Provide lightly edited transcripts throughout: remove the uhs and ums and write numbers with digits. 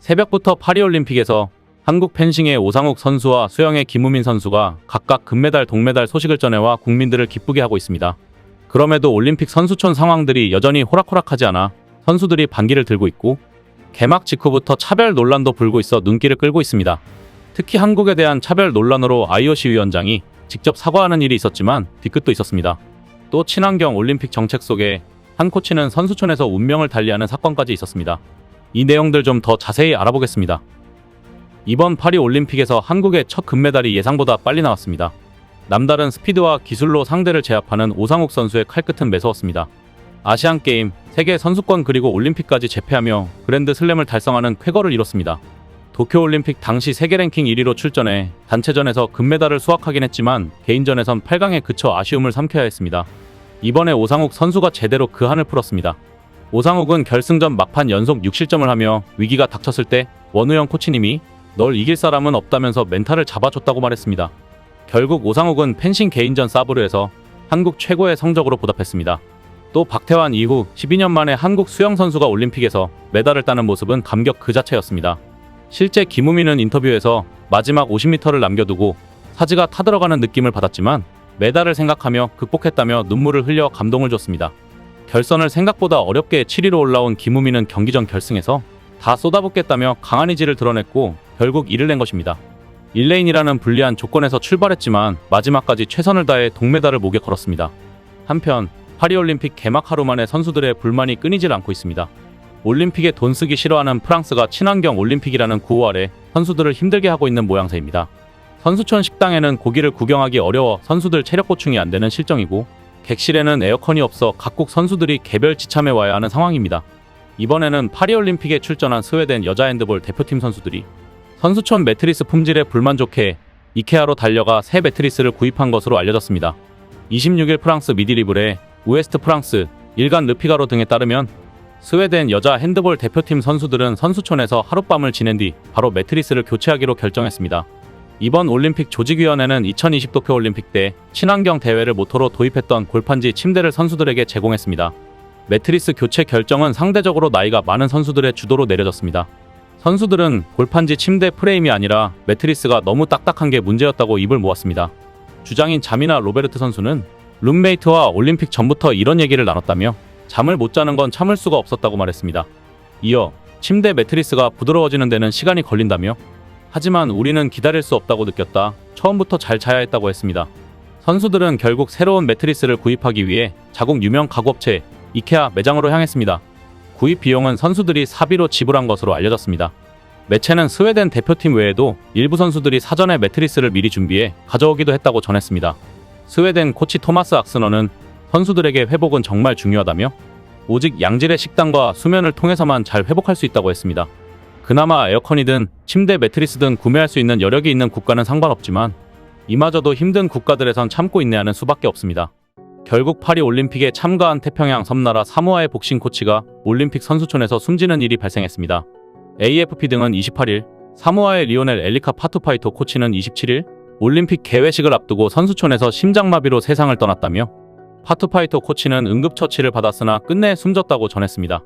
새벽부터 파리올림픽에서 한국 펜싱의 오상욱 선수와 수영의 김우민 선수가 각각 금메달, 동메달 소식을 전해와 국민들을 기쁘게 하고 있습니다. 그럼에도 올림픽 선수촌 상황들이 여전히 호락호락하지 않아 선수들이 반기를 들고 있고 개막 직후부터 차별 논란도 불고 있어 눈길을 끌고 있습니다. 특히 한국에 대한 차별 논란으로 IOC 위원장이 직접 사과하는 일이 있었지만 뒤끝도 있었습니다. 또 친환경 올림픽 정책 속에 한 코치는 선수촌에서 운명을 달리하는 사건까지 있었습니다. 이 내용들 좀 더 자세히 알아보겠습니다. 이번 파리 올림픽에서 한국의 첫 금메달이 예상보다 빨리 나왔습니다. 남다른 스피드와 기술로 상대를 제압하는 오상욱 선수의 칼끝은 매서웠습니다. 아시안게임, 세계 선수권 그리고 올림픽까지 제패하며 그랜드 슬램을 달성하는 쾌거를 이뤘습니다. 도쿄올림픽 당시 세계 랭킹 1위로 출전해 단체전에서 금메달을 수확하긴 했지만 개인전에선 8강에 그쳐 아쉬움을 삼켜야 했습니다. 이번에 오상욱 선수가 제대로 그 한을 풀었습니다. 오상욱은 결승전 막판 연속 6실점을 하며 위기가 닥쳤을 때 원우영 코치님이 널 이길 사람은 없다면서 멘탈을 잡아줬다고 말했습니다. 결국 오상욱은 펜싱 개인전 사브르에서 한국 최고의 성적으로 보답했습니다. 또 박태환 이후 12년 만에 한국 수영 선수가 올림픽에서 메달을 따는 모습은 감격 그 자체였습니다. 실제 김우민은 인터뷰에서 마지막 50m를 남겨두고 사지가 타들어가는 느낌을 받았지만 메달을 생각하며 극복했다며 눈물을 흘려 감동을 줬습니다. 결선을 생각보다 어렵게 7위로 올라온 김우민은 경기 전 결승에서 다 쏟아붓겠다며 강한 의지를 드러냈고 결국 이를 낸 것입니다. 1레인이라는 불리한 조건에서 출발했지만 마지막까지 최선을 다해 동메달을 목에 걸었습니다. 한편 파리올림픽 개막 하루 만에 선수들의 불만이 끊이질 않고 있습니다. 올림픽에 돈 쓰기 싫어하는 프랑스가 친환경 올림픽이라는 구호 아래 선수들을 힘들게 하고 있는 모양새입니다. 선수촌 식당에는 고기를 구경하기 어려워 선수들 체력 보충이 안 되는 실정이고 객실에는 에어컨이 없어 각국 선수들이 개별 지참해 와야 하는 상황입니다. 이번에는 파리올림픽에 출전한 스웨덴 여자 핸드볼 대표팀 선수들이 선수촌 매트리스 품질에 불만족해 이케아로 달려가 새 매트리스를 구입한 것으로 알려졌습니다. 26일 프랑스 미디리블의 우에스트 프랑스, 일간 르피가로 등에 따르면 스웨덴 여자 핸드볼 대표팀 선수들은 선수촌에서 하룻밤을 지낸 뒤 바로 매트리스를 교체하기로 결정했습니다. 이번 올림픽 조직위원회는 2020 도쿄올림픽 때 친환경 대회를 모토로 도입했던 골판지 침대를 선수들에게 제공했습니다. 매트리스 교체 결정은 상대적으로 나이가 많은 선수들의 주도로 내려졌습니다. 선수들은 골판지 침대 프레임이 아니라 매트리스가 너무 딱딱한 게 문제였다고 입을 모았습니다. 주장인 자미나 로베르트 선수는 룸메이트와 올림픽 전부터 이런 얘기를 나눴다며 잠을 못 자는 건 참을 수가 없었다고 말했습니다. 이어 침대 매트리스가 부드러워지는 데는 시간이 걸린다며 하지만 우리는 기다릴 수 없다고 느꼈다. 처음부터 잘 자야 했다고 했습니다. 선수들은 결국 새로운 매트리스를 구입하기 위해 자국 유명 가구업체 이케아 매장으로 향했습니다. 구입 비용은 선수들이 사비로 지불한 것으로 알려졌습니다. 매체는 스웨덴 대표팀 외에도 일부 선수들이 사전에 매트리스를 미리 준비해 가져오기도 했다고 전했습니다. 스웨덴 코치 토마스 악스너는 선수들에게 회복은 정말 중요하다며 오직 양질의 식단과 수면을 통해서만 잘 회복할 수 있다고 했습니다. 그나마 에어컨이든 침대 매트리스든 구매할 수 있는 여력이 있는 국가는 상관없지만 이마저도 힘든 국가들에선 참고 인내하는 수밖에 없습니다. 결국 파리 올림픽에 참가한 태평양 섬나라 사모아의 복싱 코치가 올림픽 선수촌에서 숨지는 일이 발생했습니다. AFP 등은 28일, 사모아의 리오넬 엘리카 파투파이토 코치는 27일 올림픽 개회식을 앞두고 선수촌에서 심장마비로 세상을 떠났다며 파투파이토 코치는 응급처치를 받았으나 끝내 숨졌다고 전했습니다.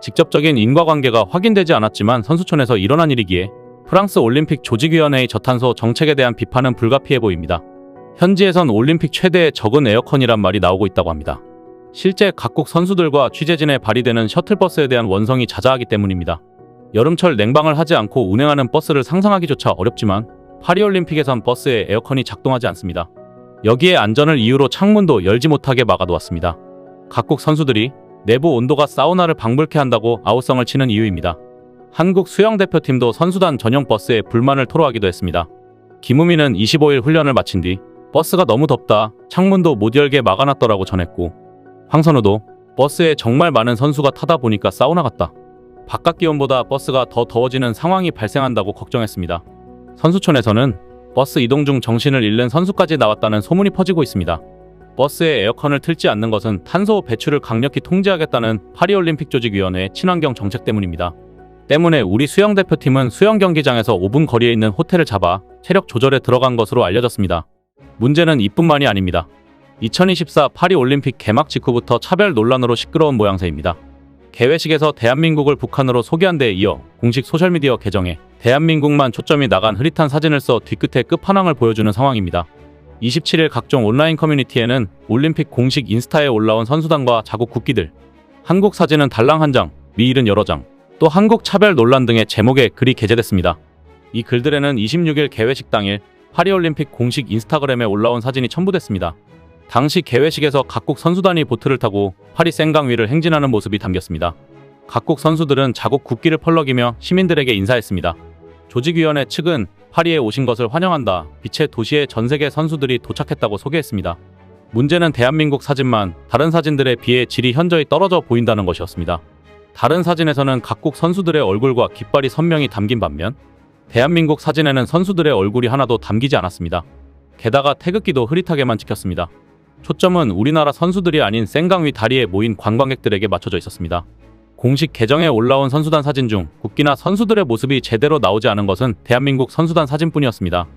직접적인 인과관계가 확인되지 않았지만 선수촌에서 일어난 일이기에 프랑스 올림픽 조직위원회의 저탄소 정책에 대한 비판은 불가피해 보입니다. 현지에선 올림픽 최대의 적은 에어컨이란 말이 나오고 있다고 합니다. 실제 각국 선수들과 취재진에 발휘되는 셔틀버스에 대한 원성이 자자하기 때문입니다. 여름철 냉방을 하지 않고 운행하는 버스를 상상하기조차 어렵지만 파리올림픽에선 버스에 에어컨이 작동하지 않습니다. 여기에 안전을 이유로 창문도 열지 못하게 막아두었습니다. 각국 선수들이 내부 온도가 사우나를 방불케 한다고 아우성을 치는 이유입니다. 한국 수영대표팀도 선수단 전용 버스에 불만을 토로하기도 했습니다. 김우민은 25일 훈련을 마친 뒤 버스가 너무 덥다, 창문도 못 열게 막아놨더라고 전했고 황선우도 버스에 정말 많은 선수가 타다 보니까 사우나 같다. 바깥 기온보다 버스가 더 더워지는 상황이 발생한다고 걱정했습니다. 선수촌에서는 버스 이동 중 정신을 잃는 선수까지 나왔다는 소문이 퍼지고 있습니다. 버스에 에어컨을 틀지 않는 것은 탄소 배출을 강력히 통제하겠다는 파리올림픽 조직위원회의 친환경 정책 때문입니다. 때문에 우리 수영대표팀은 수영 경기장에서 5분 거리에 있는 호텔을 잡아 체력 조절에 들어간 것으로 알려졌습니다. 문제는 이뿐만이 아닙니다. 2024 파리올림픽 개막 직후부터 차별 논란으로 시끄러운 모양새입니다. 개회식에서 대한민국을 북한으로 소개한 데에 이어 공식 소셜미디어 계정에 대한민국만 초점이 나간 흐릿한 사진을 써 뒤끝에 끝판왕을 보여주는 상황입니다. 27일 각종 온라인 커뮤니티에는 올림픽 공식 인스타에 올라온 선수단과 자국 국기들, 한국 사진은 달랑 한 장, 미일은 여러 장, 또 한국 차별 논란 등의 제목의 글이 게재됐습니다. 이 글들에는 26일 개회식 당일 파리올림픽 공식 인스타그램에 올라온 사진이 첨부됐습니다. 당시 개회식에서 각국 선수단이 보트를 타고 파리 생강 위를 행진하는 모습이 담겼습니다. 각국 선수들은 자국 국기를 펄럭이며 시민들에게 인사했습니다. 조직위원회 측은 파리에 오신 것을 환영한다. 빛의 도시에 전 세계 선수들이 도착했다고 소개했습니다. 문제는 대한민국 사진만 다른 사진들에 비해 질이 현저히 떨어져 보인다는 것이었습니다. 다른 사진에서는 각국 선수들의 얼굴과 깃발이 선명히 담긴 반면 대한민국 사진에는 선수들의 얼굴이 하나도 담기지 않았습니다. 게다가 태극기도 흐릿하게만 찍혔습니다. 초점은 우리나라 선수들이 아닌 생강 위 다리에 모인 관광객들에게 맞춰져 있었습니다. 공식 계정에 올라온 선수단 사진 중 국기나 선수들의 모습이 제대로 나오지 않은 것은 대한민국 선수단 사진뿐이었습니다.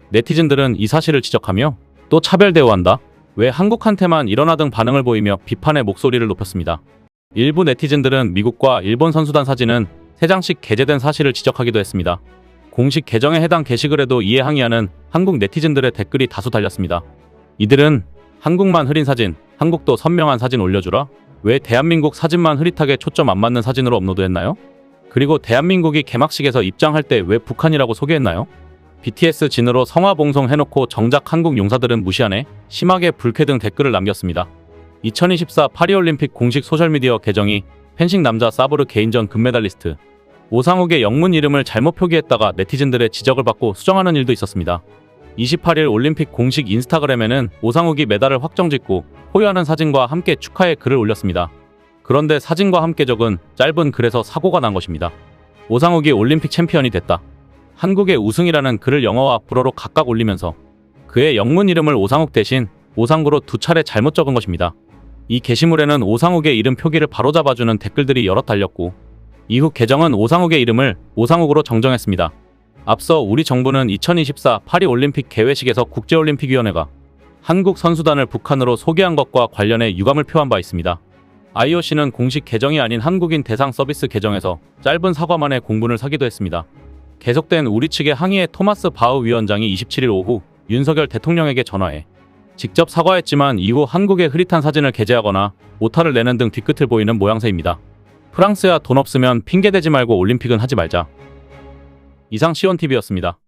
네티즌들은 이 사실을 지적하며 또 차별 대우한다? 왜 한국한테만 이러나 등 반응을 보이며 비판의 목소리를 높였습니다. 일부 네티즌들은 미국과 일본 선수단 사진은 3장씩 게재된 사실을 지적하기도 했습니다. 공식 계정에 해당 게시글에도 이에 항의하는 한국 네티즌들의 댓글이 다수 달렸습니다. 이들은 한국만 흐린 사진, 한국도 선명한 사진 올려주라? 왜 대한민국 사진만 흐릿하게 초점 안 맞는 사진으로 업로드했나요? 그리고 대한민국이 개막식에서 입장할 때 왜 북한이라고 소개했나요? BTS 진으로 성화봉송 해놓고 정작 한국 용사들은 무시하네? 심하게 불쾌 등 댓글을 남겼습니다. 2024 파리올림픽 공식 소셜미디어 계정이 펜싱 남자 사브르 개인전 금메달리스트 오상욱의 영문 이름을 잘못 표기했다가 네티즌들의 지적을 받고 수정하는 일도 있었습니다. 28일 올림픽 공식 인스타그램에는 오상욱이 메달을 확정짓고 포효하는 사진과 함께 축하의 글을 올렸습니다. 그런데 사진과 함께 적은 짧은 글에서 사고가 난 것입니다. 오상욱이 올림픽 챔피언이 됐다. 한국의 우승이라는 글을 영어와 불어로 각각 올리면서 그의 영문 이름을 오상욱 대신 오상구로 2차례 잘못 적은 것입니다. 이 게시물에는 오상욱의 이름 표기를 바로잡아주는 댓글들이 여럿 달렸고 이후 계정은 오상욱의 이름을 오상욱으로 정정했습니다. 앞서 우리 정부는 2024 파리올림픽 개회식에서 국제올림픽위원회가 한국 선수단을 북한으로 소개한 것과 관련해 유감을 표한 바 있습니다. IOC는 공식 계정이 아닌 한국인 대상 서비스 계정에서 짧은 사과만의 공분을 사기도 했습니다. 계속된 우리 측의 항의에 토마스 바흐 위원장이 27일 오후 윤석열 대통령에게 전화해 직접 사과했지만 이후 한국의 흐릿한 사진을 게재하거나 오타를 내는 등 뒤끝을 보이는 모양새입니다. 프랑스야 돈 없으면 핑계대지 말고 올림픽은 하지 말자. 이상 시온TV였습니다.